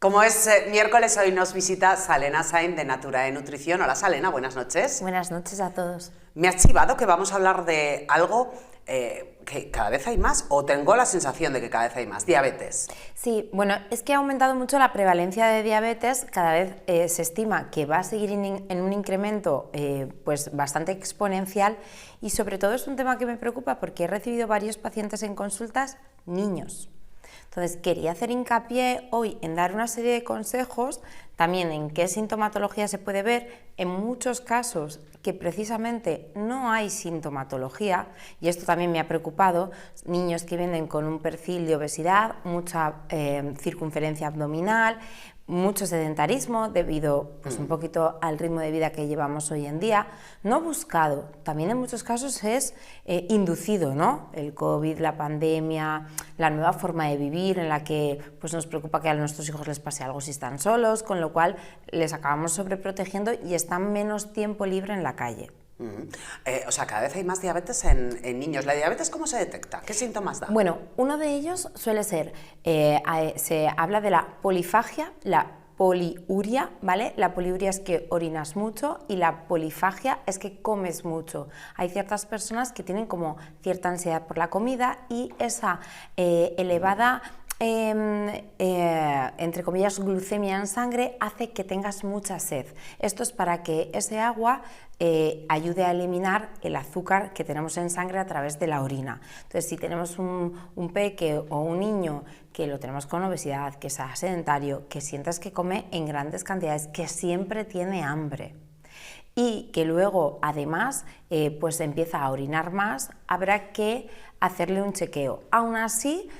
Como es miércoles, hoy nos visita Salena Sainz de Natura de Nutrición. Hola Salena, buenas noches. Buenas noches a todos. Me has chivado que vamos a hablar de algo que cada vez hay más, o tengo la sensación de que cada vez hay más, diabetes. Sí, bueno, es que ha aumentado mucho la prevalencia de diabetes, cada vez se estima que va a seguir en un incremento pues bastante exponencial y sobre todo es un tema que me preocupa porque he recibido varios pacientes en consultas, niños. Entonces, quería hacer hincapié hoy en dar una serie de consejos, también en qué sintomatología se puede ver, en muchos casos que precisamente no hay sintomatología, y esto también me ha preocupado, niños que vienen con un perfil de obesidad, mucha circunferencia abdominal, mucho sedentarismo debido pues, un poquito al ritmo de vida que llevamos hoy en día, no buscado, también en muchos casos es inducido, ¿no? El COVID, la pandemia, la nueva forma de vivir en la que pues, nos preocupa que a nuestros hijos les pase algo si están solos, con lo cual les acabamos sobreprotegiendo y están menos tiempo libre en la calle. O sea, cada vez hay más diabetes en niños. ¿La diabetes cómo se detecta? ¿Qué síntomas da? Bueno, uno de ellos suele ser, se habla de la polifagia, la poliuria, ¿vale? La poliuria es que orinas mucho y la polifagia es que comes mucho. Hay ciertas personas que tienen como cierta ansiedad por la comida y esa elevada entre comillas, glucemia en sangre hace que tengas mucha sed. Esto es para que ese agua ayude a eliminar el azúcar que tenemos en sangre a través de la orina. Entonces, si tenemos un peque o un niño que lo tenemos con obesidad, que sea sedentario, que sientas que come en grandes cantidades, que siempre tiene hambre, y que luego además pues empieza a orinar más, habrá que hacerle un chequeo. Aún así,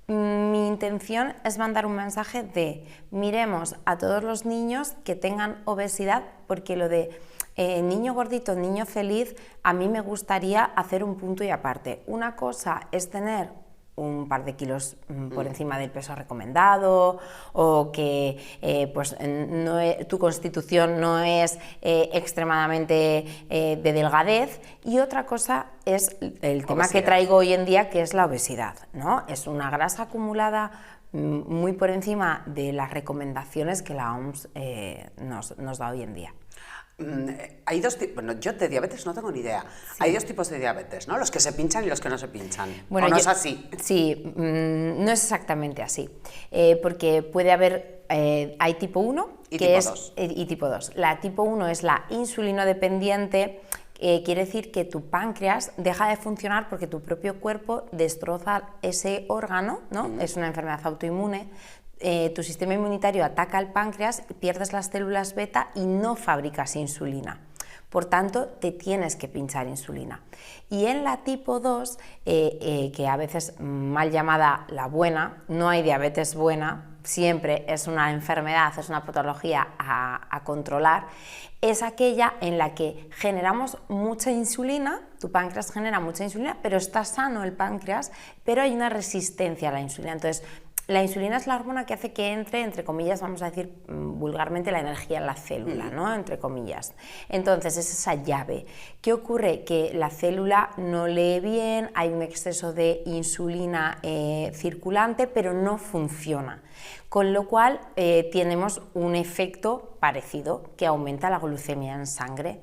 mi intención es mandar un mensaje de miremos a todos los niños que tengan obesidad, porque lo de niño gordito, niño feliz, a mí me gustaría hacer un punto y aparte. Una cosa es tener un par de kilos por encima del peso recomendado o que pues, tu constitución no es extremadamente de delgadez, y otra cosa es el tema que traigo hoy en día, que es la obesidad, ¿no? Es una grasa acumulada muy por encima de las recomendaciones que la OMS nos da hoy en día. Hay dos tipos, bueno, yo de diabetes no tengo ni idea. Sí. Hay dos tipos de diabetes, ¿no? Los que se pinchan y los que no se pinchan. Bueno, ¿o no es así? Sí, no es exactamente así, porque puede haber, hay tipo 1 y que tipo es, 2. Y tipo 2. La tipo 1 es la insulinodependiente, quiere decir que tu páncreas deja de funcionar porque tu propio cuerpo destroza ese órgano, ¿no? Es una enfermedad autoinmune. Tu sistema inmunitario ataca al páncreas, pierdes las células beta y no fabricas insulina. Por tanto, te tienes que pinchar insulina. Y en la tipo 2, que a veces mal llamada la buena, no hay diabetes buena, siempre es una enfermedad, es una patología a controlar, es aquella en la que generamos mucha insulina, tu páncreas genera mucha insulina, pero está sano el páncreas, pero hay una resistencia a la insulina. Entonces, la insulina es la hormona que hace que entre comillas, vamos a decir vulgarmente, la energía en la célula, ¿no? Entre comillas. Entonces, es esa llave. ¿Qué ocurre? Que la célula no lee bien, hay un exceso de insulina circulante, pero no funciona. Con lo cual, tenemos un efecto parecido, que aumenta la glucemia en sangre.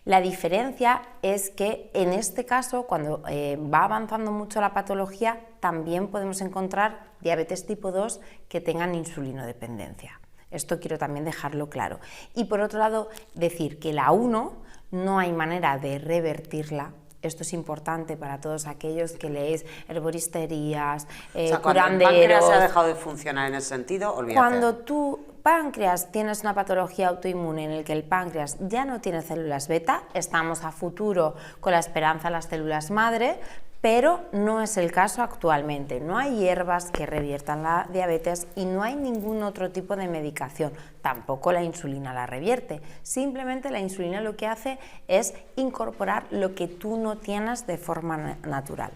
La diferencia es que en este caso, cuando va avanzando mucho la patología, también podemos encontrar diabetes tipo 2 que tengan insulinodependencia. Esto quiero también dejarlo claro. Y por otro lado, decir que la 1 no hay manera de revertirla. Esto es importante para todos aquellos que leéis herboristerías, o sea, curanderos. Cuando el páncreas ha dejado de funcionar en ese sentido, olvídate. Cuando tu páncreas tienes una patología autoinmune en el que el páncreas ya no tiene células beta, estamos a futuro con la esperanza de las células madre, pero no es el caso actualmente. No hay hierbas que reviertan la diabetes y no hay ningún otro tipo de medicación. Tampoco la insulina la revierte. Simplemente la insulina lo que hace es incorporar lo que tú no tienes de forma natural.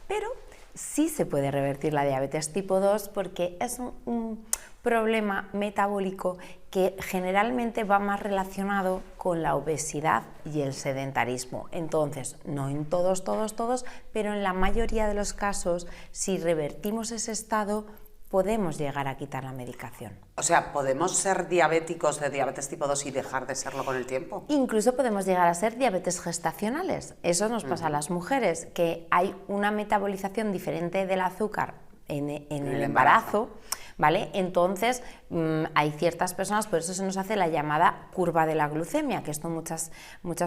Pero sí se puede revertir la diabetes tipo 2 porque es un problema metabólico que generalmente va más relacionado con la obesidad y el sedentarismo. Entonces, no en todos, pero en la mayoría de los casos, si revertimos ese estado, podemos llegar a quitar la medicación. O sea, ¿podemos ser diabéticos de diabetes tipo 2 y dejar de serlo con el tiempo? Incluso podemos llegar a ser diabetes gestacionales. Eso nos pasa a las mujeres, que hay una metabolización diferente del azúcar en el embarazo, ¿vale? Entonces, hay ciertas personas, por eso se nos hace la llamada curva de la glucemia, que esto muchas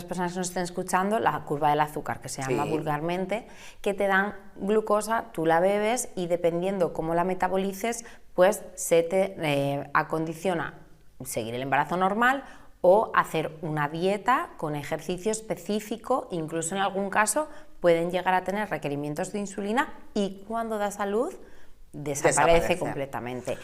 personas que nos estén escuchando, la curva del azúcar, que se llama vulgarmente, que te dan glucosa, tú la bebes y dependiendo cómo la metabolices, pues se te acondiciona seguir el embarazo normal o hacer una dieta con ejercicio específico, incluso en algún caso pueden llegar a tener requerimientos de insulina y cuando da salud desaparece completamente.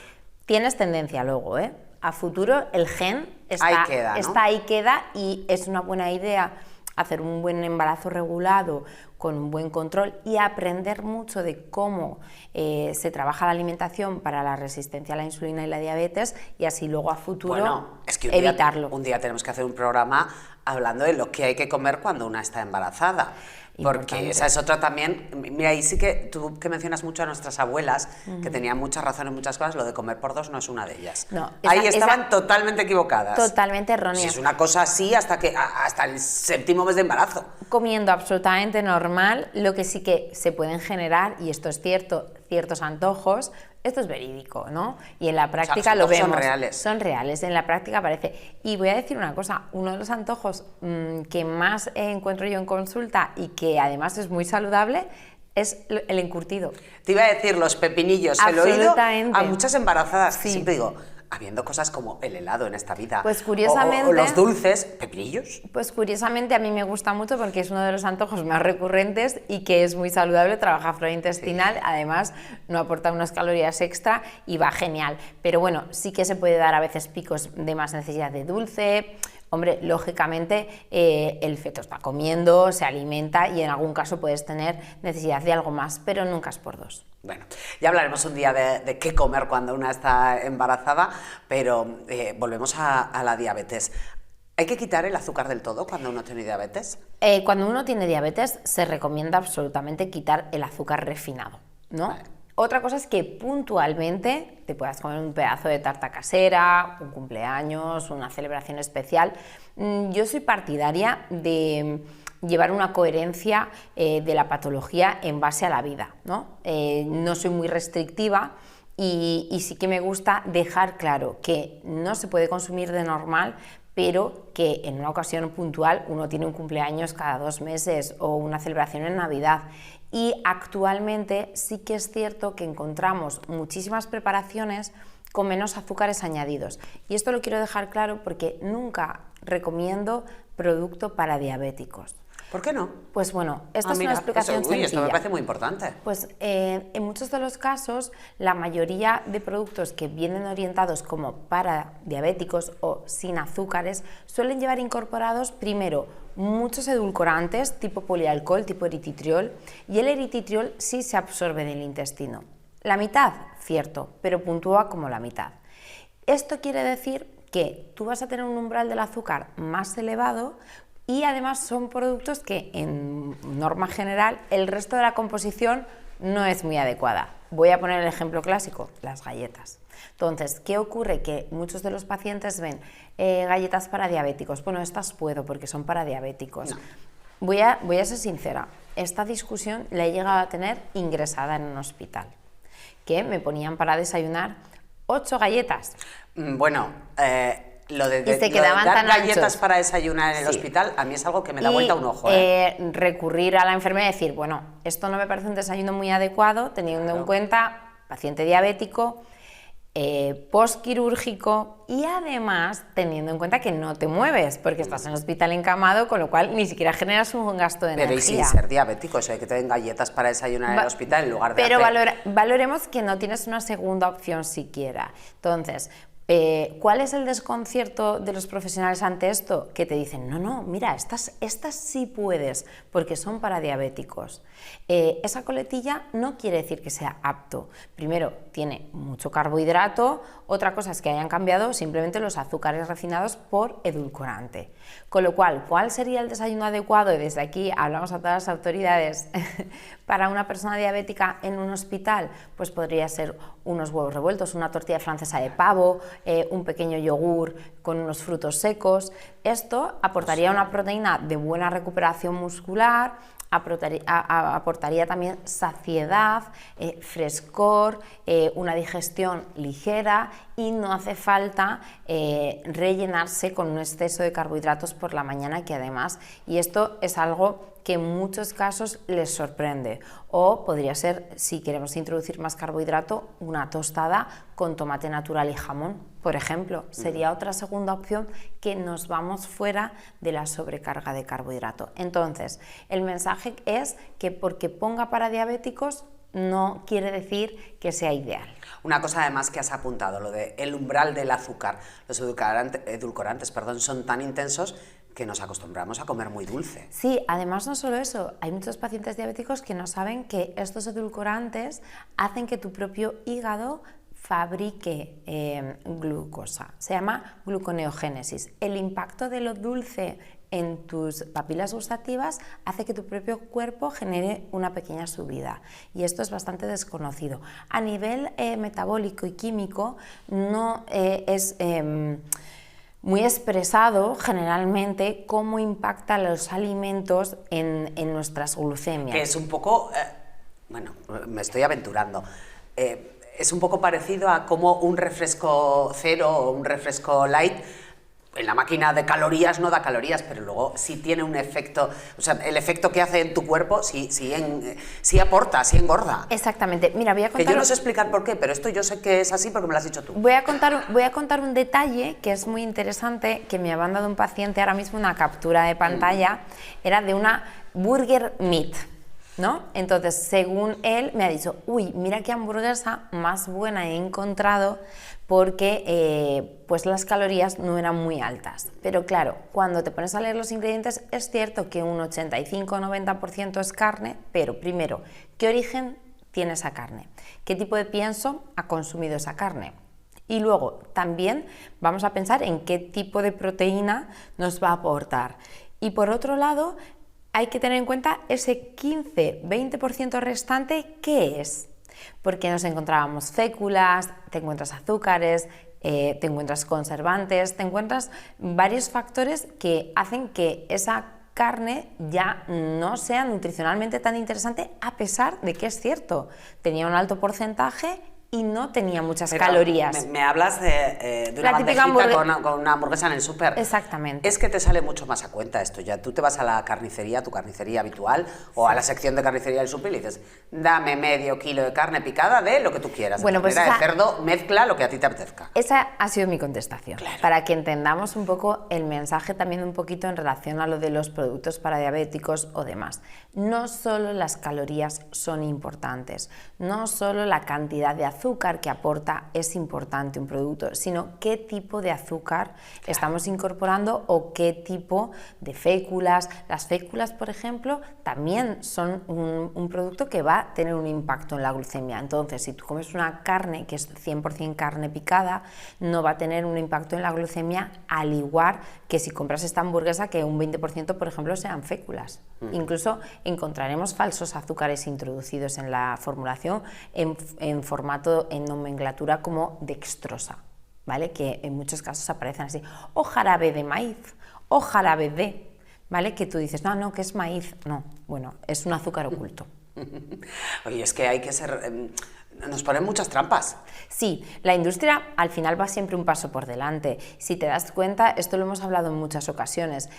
Tienes tendencia luego, a futuro el gen está ahí queda y es una buena idea hacer un buen embarazo regulado con un buen control y aprender mucho de cómo se trabaja la alimentación para la resistencia a la insulina y la diabetes y así luego a futuro evitarlo. Un día tenemos que hacer un programa hablando de lo que hay que comer cuando una está embarazada. Porque esa es otra también, mira, ahí sí que tú que mencionas mucho a nuestras abuelas, que tenían mucha razón en muchas cosas, lo de comer por dos no es una de ellas. No, ahí estaban totalmente equivocadas. Totalmente erróneas. Si es una cosa así hasta el 7º mes de embarazo. Comiendo absolutamente normal, lo que sí que se pueden generar, y esto es cierto, ciertos antojos. Esto es verídico, ¿no? Y en la práctica lo vemos. Son reales, en la práctica aparece. Y voy a decir una cosa, uno de los antojos que más encuentro yo en consulta y que además es muy saludable es el encurtido. Te iba a decir los pepinillos, se lo he oído a muchas embarazadas, sí. Siempre digo, habiendo cosas como el helado en esta vida, pues curiosamente, o los dulces, pepinillos. Pues curiosamente a mí me gusta mucho porque es uno de los antojos más recurrentes y que es muy saludable, trabaja flora intestinal, además no aporta unas calorías extra y va genial. Pero bueno, sí que se puede dar a veces picos de más necesidad de dulce. Hombre, lógicamente el feto está comiendo, se alimenta y en algún caso puedes tener necesidad de algo más, pero nunca es por dos. Bueno, ya hablaremos un día de qué comer cuando una está embarazada, pero volvemos a la diabetes. ¿Hay que quitar el azúcar del todo cuando uno tiene diabetes? Cuando uno tiene diabetes se recomienda absolutamente quitar el azúcar refinado, ¿no? Vale. Otra cosa es que puntualmente te puedas comer un pedazo de tarta casera, un cumpleaños, una celebración especial. Yo soy partidaria de llevar una coherencia de la patología en base a la vida, ¿no? No soy muy restrictiva y sí que me gusta dejar claro que no se puede consumir de normal, pero que en una ocasión puntual uno tiene un cumpleaños cada 2 meses o una celebración en Navidad. Y actualmente sí que es cierto que encontramos muchísimas preparaciones con menos azúcares añadidos. Y esto lo quiero dejar claro porque nunca recomiendo producto para diabéticos. ¿Por qué no? Pues bueno, esta es una explicación sencilla. Esto me parece muy importante. Pues en muchos de los casos, la mayoría de productos que vienen orientados como para diabéticos o sin azúcares suelen llevar incorporados primero muchos edulcorantes tipo polialcohol, tipo erititriol, y el erititriol sí se absorbe en el intestino. La mitad, cierto, pero puntúa como la mitad. Esto quiere decir que tú vas a tener un umbral del azúcar más elevado y además son productos que en norma general el resto de la composición no es muy adecuada. Voy a poner el ejemplo clásico, las galletas. Entonces, ¿qué ocurre? Que muchos de los pacientes ven galletas para diabéticos. Bueno, estas puedo porque son para diabéticos. No. Voy a ser sincera, esta discusión la he llegado a tener ingresada en un hospital, que me ponían para desayunar 8 galletas. Bueno, lo de dar galletas para desayunar en el hospital, a mí es algo que me da vuelta un ojo. Recurrir a la enfermera y decir, bueno, esto no me parece un desayuno muy adecuado, teniendo en cuenta paciente diabético, postquirúrgico y además teniendo en cuenta que no te mueves porque estás en el hospital encamado, con lo cual ni siquiera generas un gasto de energía. Pero y sin ser diabético, o sea, que te den galletas para desayunar en el hospital en lugar de Pero valoremos que no tienes una segunda opción siquiera. Entonces, ¿cuál es el desconcierto de los profesionales ante esto? Que te dicen, no, mira, estas sí puedes, porque son para diabéticos. Esa coletilla no quiere decir que sea apto. Primero, tiene mucho carbohidrato, otra cosa es que hayan cambiado simplemente los azúcares refinados por edulcorante. Con lo cual, ¿cuál sería el desayuno adecuado? Y desde aquí hablamos a todas las autoridades para una persona diabética en un hospital, pues podría ser unos huevos revueltos, una tortilla francesa de pavo, un pequeño yogur con unos frutos secos. Esto aportaría una proteína de buena recuperación muscular, aportaría también saciedad, frescor, una digestión ligera, y no hace falta rellenarse con un exceso de carbohidratos por la mañana, que además, y esto es algo que en muchos casos les sorprende. O podría ser, si queremos introducir más carbohidrato, una tostada con tomate natural y jamón, por ejemplo. Sería otra segunda opción, que nos vamos fuera de la sobrecarga de carbohidrato. Entonces, el mensaje es que porque ponga para diabéticos no quiere decir que sea ideal. Una cosa además que has apuntado, lo de el umbral del azúcar. Los edulcorantes, son tan intensos que nos acostumbramos a comer muy dulce. Sí, además no solo eso, hay muchos pacientes diabéticos que no saben que estos edulcorantes hacen que tu propio hígado fabrique glucosa. Se llama gluconeogénesis. El impacto de lo dulce en tus papilas gustativas hace que tu propio cuerpo genere una pequeña subida, y esto es bastante desconocido. A nivel metabólico y químico no es muy expresado generalmente cómo impactan los alimentos en nuestras glucemias. Que es un poco, bueno, me estoy aventurando, es un poco parecido a cómo un refresco cero o un refresco light en la máquina de calorías no da calorías, pero luego sí tiene un efecto, o sea, el efecto que hace en tu cuerpo sí aporta, sí engorda. Exactamente. Mira, voy a contar... Que yo no sé explicar por qué, pero esto yo sé que es así porque me lo has dicho tú. Voy a contar un detalle que es muy interesante, que me ha mandado un paciente ahora mismo, una captura de pantalla, era de una Burger Meat, ¿no? Entonces, según él, me ha dicho, uy, mira qué hamburguesa más buena he encontrado, porque pues las calorías no eran muy altas. Pero claro, cuando te pones a leer los ingredientes, es cierto que un 85-90% es carne, pero primero, ¿qué origen tiene esa carne? ¿Qué tipo de pienso ha consumido esa carne? Y luego también vamos a pensar en qué tipo de proteína nos va a aportar. Y por otro lado, hay que tener en cuenta ese 15-20% restante, ¿qué es? Porque nos encontrábamos féculas, te encuentras azúcares, te encuentras conservantes, te encuentras varios factores que hacen que esa carne ya no sea nutricionalmente tan interesante, a pesar de que es cierto, tenía un alto porcentaje y no tenía muchas calorías. Me hablas de una bandejita con una hamburguesa en el súper. Exactamente. Es que te sale mucho más a cuenta esto. Ya tú te vas a la carnicería, tu carnicería habitual, o a la sección de carnicería del súper, y dices, dame medio kilo de carne picada de lo que tú quieras. Bueno, pues de cerdo, mezcla lo que a ti te apetezca. Esa ha sido mi contestación. Claro. Para que entendamos un poco el mensaje también un poquito en relación a lo de los productos para diabéticos o demás. No solo las calorías son importantes, no solo la cantidad de azúcar que aporta es importante un producto, sino qué tipo de azúcar estamos incorporando o qué tipo de féculas. Las féculas, por ejemplo, también son un producto que va a tener un impacto en la glucemia. Entonces, si tú comes una carne que es 100% carne picada, no va a tener un impacto en la glucemia, al igual que si compras esta hamburguesa que un 20%, por ejemplo, sean féculas. Incluso encontraremos falsos azúcares introducidos en la formulación en formato, en nomenclatura como dextrosa, ¿vale? Que en muchos casos aparecen así, o jarabe de maíz, o jarabe de, ¿vale? Que tú dices, no, que es maíz, no, bueno, es un azúcar oculto. Oye, es que hay que ser... nos ponen muchas trampas. Sí, la industria al final va siempre un paso por delante. Si te das cuenta, esto lo hemos hablado en muchas ocasiones,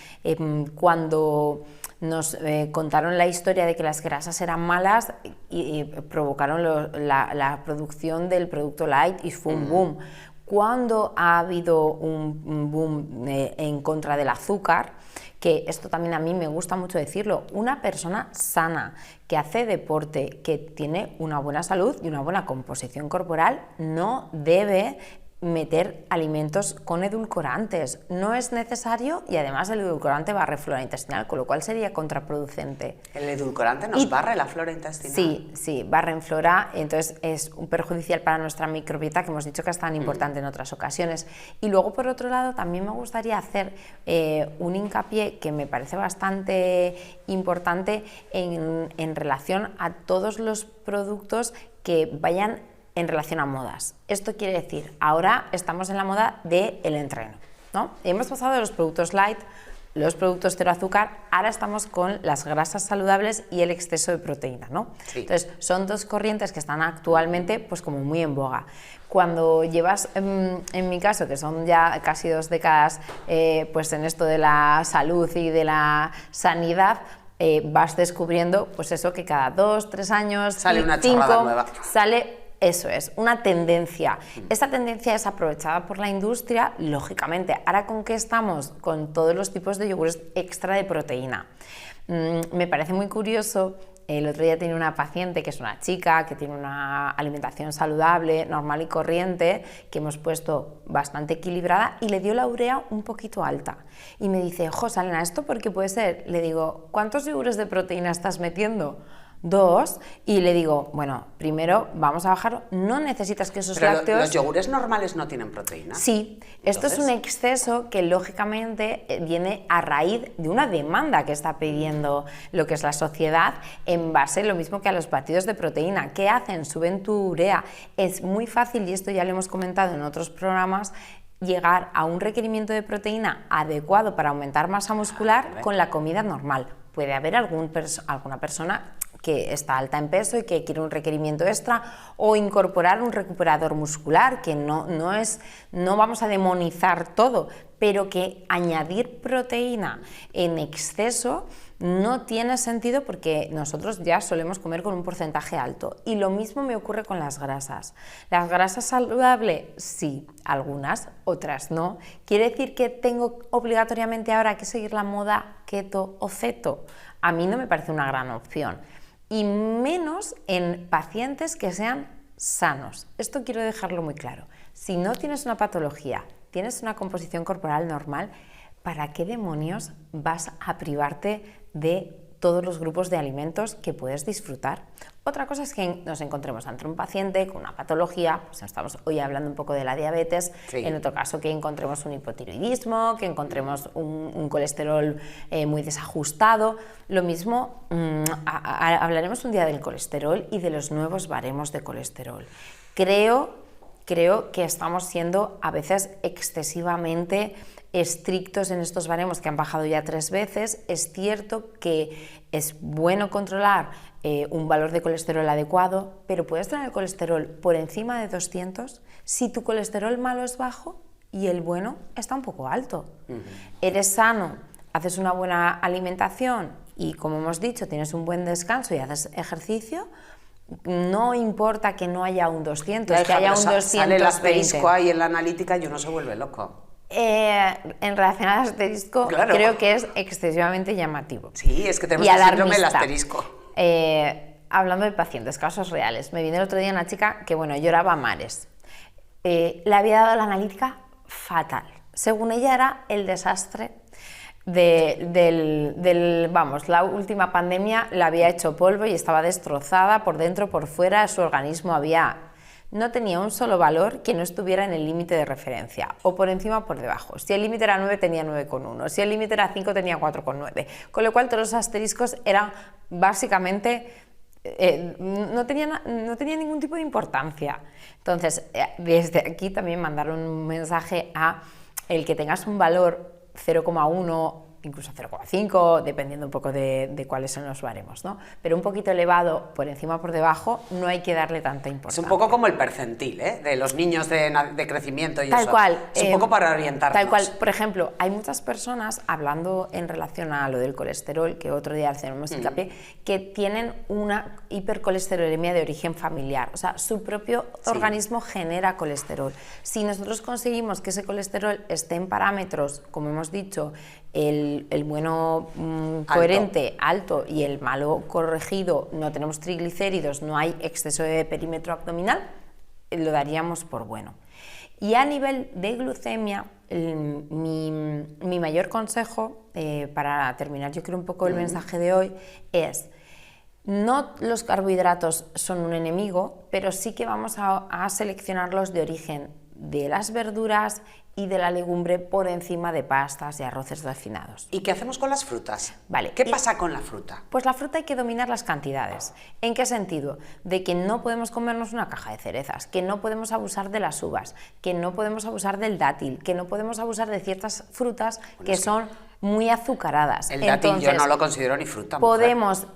cuando nos contaron la historia de que las grasas eran malas y provocaron la producción del producto light, y fue un boom. Cuando ha habido un boom en contra del azúcar, que esto también a mí me gusta mucho decirlo, una persona sana que hace deporte, que tiene una buena salud y una buena composición corporal, no debe meter alimentos con edulcorantes. No es necesario, y además el edulcorante barre flora intestinal, con lo cual sería contraproducente. ¿El edulcorante nos barre la flora intestinal? Sí, barre en flora, entonces es un perjudicial para nuestra microbiota, que hemos dicho que es tan importante en otras ocasiones. Y luego, por otro lado, también me gustaría hacer un hincapié que me parece bastante importante en relación a todos los productos que vayan en relación a modas. Esto quiere decir, ahora estamos en la moda del entreno, ¿no? Hemos pasado de los productos light, los productos cero azúcar, ahora estamos con las grasas saludables y el exceso de proteína, ¿no? Sí. Entonces, son dos corrientes que están actualmente pues como muy en boga. Cuando llevas, en mi caso, que son ya casi 2 décadas pues en esto de la salud y de la sanidad, vas descubriendo pues eso, que cada 2, 3 años, sale una 5, chorrada nueva. sale. Eso es, una tendencia. Esta tendencia es aprovechada por la industria, lógicamente. Ahora, ¿con qué estamos? Con todos los tipos de yogures extra de proteína. Me parece muy curioso. El otro día tenía una paciente que es una chica, que tiene una alimentación saludable, normal y corriente, que hemos puesto bastante equilibrada, y le dio la urea un poquito alta. Y me dice, Salena, ¿esto por qué puede ser? Le digo, ¿cuántos yogures de proteína estás metiendo? 2, y le digo, bueno, primero vamos a bajar, no necesitas que esos lácteos... ¿Los yogures normales no tienen proteína? Sí, esto es un exceso que lógicamente viene a raíz de una demanda que está pidiendo lo que es la sociedad en base lo mismo que a los batidos de proteína. ¿Qué hacen? Suben tu urea. Es muy fácil, y esto ya lo hemos comentado en otros programas, llegar a un requerimiento de proteína adecuado para aumentar masa muscular con la comida normal. Puede haber alguna persona que está alta en peso y que quiere un requerimiento extra, o incorporar un recuperador muscular, que no vamos a demonizar todo, pero que añadir proteína en exceso no tiene sentido, porque nosotros ya solemos comer con un porcentaje alto. Y lo mismo me ocurre con las grasas. ¿Las grasas saludables? Sí, algunas, otras no. ¿Quiere decir que tengo obligatoriamente ahora que seguir la moda keto o ceto? A mí no me parece una gran opción. Y menos en pacientes que sean sanos. Esto quiero dejarlo muy claro. Si no tienes una patología, tienes una composición corporal normal, ¿para qué demonios vas a privarte de todos los grupos de alimentos que puedes disfrutar? Otra cosa es que nos encontremos ante un paciente con una patología, pues estamos hoy hablando un poco de la diabetes, sí. En otro caso que encontremos un hipotiroidismo, que encontremos un colesterol muy desajustado. Lo mismo, hablaremos un día del colesterol y de los nuevos baremos de colesterol. Creo que estamos siendo a veces excesivamente estrictos en estos baremos, que han bajado ya 3 veces. Es cierto que es bueno controlar un valor de colesterol adecuado, pero puedes tener el colesterol por encima de 200 si tu colesterol malo es bajo y el bueno está un poco alto. Eres sano, haces una buena alimentación y, como hemos dicho, tienes un buen descanso y haces ejercicio. No importa que no haya un 200, que haya un 220. Sale el asterisco ahí en la analítica y uno se vuelve loco. En relación al asterisco, claro, creo que es excesivamente llamativo. Sí, es que tenemos el síndrome del asterisco. Hablando de pacientes, casos reales, me vino el otro día una chica que, lloraba a mares. Le había dado la analítica fatal. Según ella era el desastre la última pandemia la había hecho polvo y estaba destrozada por dentro, por fuera. Su organismo no tenía un solo valor que no estuviera en el límite de referencia, o por encima o por debajo. Si el límite era 9, tenía 9,1, si el límite era 5, tenía 4,9, con lo cual todos los asteriscos eran básicamente, no tenían ningún tipo de importancia. Entonces, desde aquí también mandaron un mensaje a el que tengas un valor 0,1, incluso 0,5, dependiendo un poco de cuáles son los baremos, ¿no? Pero un poquito elevado, por encima o por debajo, no hay que darle tanta importancia. Es un poco como el percentil, de los niños de crecimiento y tal eso. Cual. Es un poco para orientarnos. Tal cual. Por ejemplo, hay muchas personas, hablando en relación a lo del colesterol, que otro día hacemos hincapié, que tienen una hipercolesterolemia de origen familiar. O sea, su propio organismo genera colesterol. Si nosotros conseguimos que ese colesterol esté en parámetros, como hemos dicho, el bueno coherente, alto, y el malo corregido, no tenemos triglicéridos, no hay exceso de perímetro abdominal, lo daríamos por bueno. Y a nivel de glucemia, mi mayor consejo, para terminar yo creo un poco el mensaje de hoy, es: no los carbohidratos son un enemigo, pero sí que vamos a seleccionarlos de origen de las verduras y de la legumbre por encima de pastas y arroces refinados. ¿Y qué hacemos con las frutas? Vale. ¿Qué pasa con la fruta? Pues la fruta hay que dominar las cantidades. ¿En qué sentido? De que no podemos comernos una caja de cerezas, que no podemos abusar de las uvas, que no podemos abusar del dátil, que no podemos abusar de ciertas frutas que son muy azucaradas. El dátil yo no lo considero ni fruta. Podemos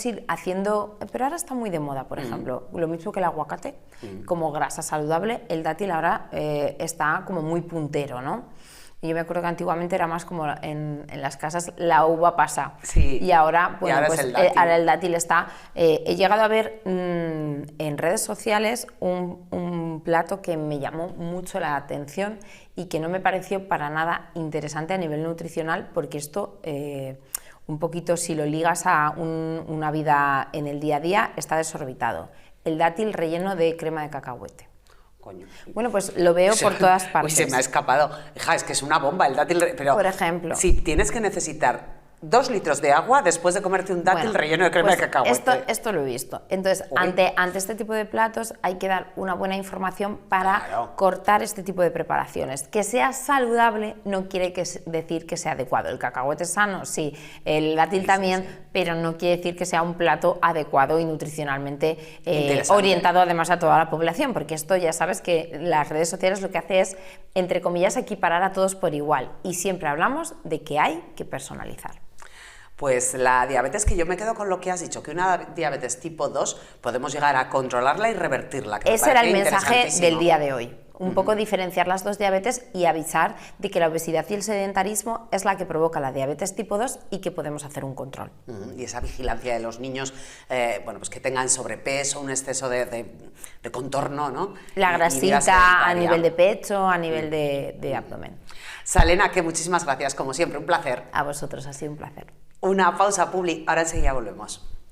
ir haciendo, pero ahora está muy de moda, por ejemplo, lo mismo que el aguacate, como grasa saludable, el dátil ahora está como muy puntero, ¿no? Y yo me acuerdo que antiguamente era más como en las casas la uva pasa, sí, y ahora, bueno, y ahora pues ahora el dátil está. He llegado a ver en redes sociales un plato que me llamó mucho la atención y que no me pareció para nada interesante a nivel nutricional, porque esto... un poquito, si lo ligas a una vida en el día a día, está desorbitado. El dátil relleno de crema de cacahuete. Coño. Bueno, pues lo veo por todas partes. Uy, se me ha escapado. Hija, es que es una bomba el dátil. Pero por ejemplo. Si tienes que necesitar 2 litros de agua después de comerte un dátil relleno de crema pues de cacahuete. Esto lo he visto. Entonces, ante este tipo de platos hay que dar una buena información para cortar este tipo de preparaciones. Que sea saludable no quiere decir que sea adecuado. El cacahuete es sano, sí, el dátil también, pero no quiere decir que sea un plato adecuado y nutricionalmente orientado además a toda la población, porque esto ya sabes que las redes sociales lo que hace es, entre comillas, equiparar a todos por igual, y siempre hablamos de que hay que personalizar. Pues la diabetes, que yo me quedo con lo que has dicho, que una diabetes tipo 2 podemos llegar a controlarla y revertirla. Ese era el mensaje del día de hoy. Un poco diferenciar las dos diabetes y avisar de que la obesidad y el sedentarismo es la que provoca la diabetes tipo 2 y que podemos hacer un control. Y esa vigilancia de los niños, bueno, pues que tengan sobrepeso, un exceso de contorno, ¿no? La grasita a nivel de pecho, a nivel de abdomen. Salena, que muchísimas gracias, como siempre, un placer. A vosotros, ha sido un placer. Una pausa, Publi, ahora enseguida volvemos.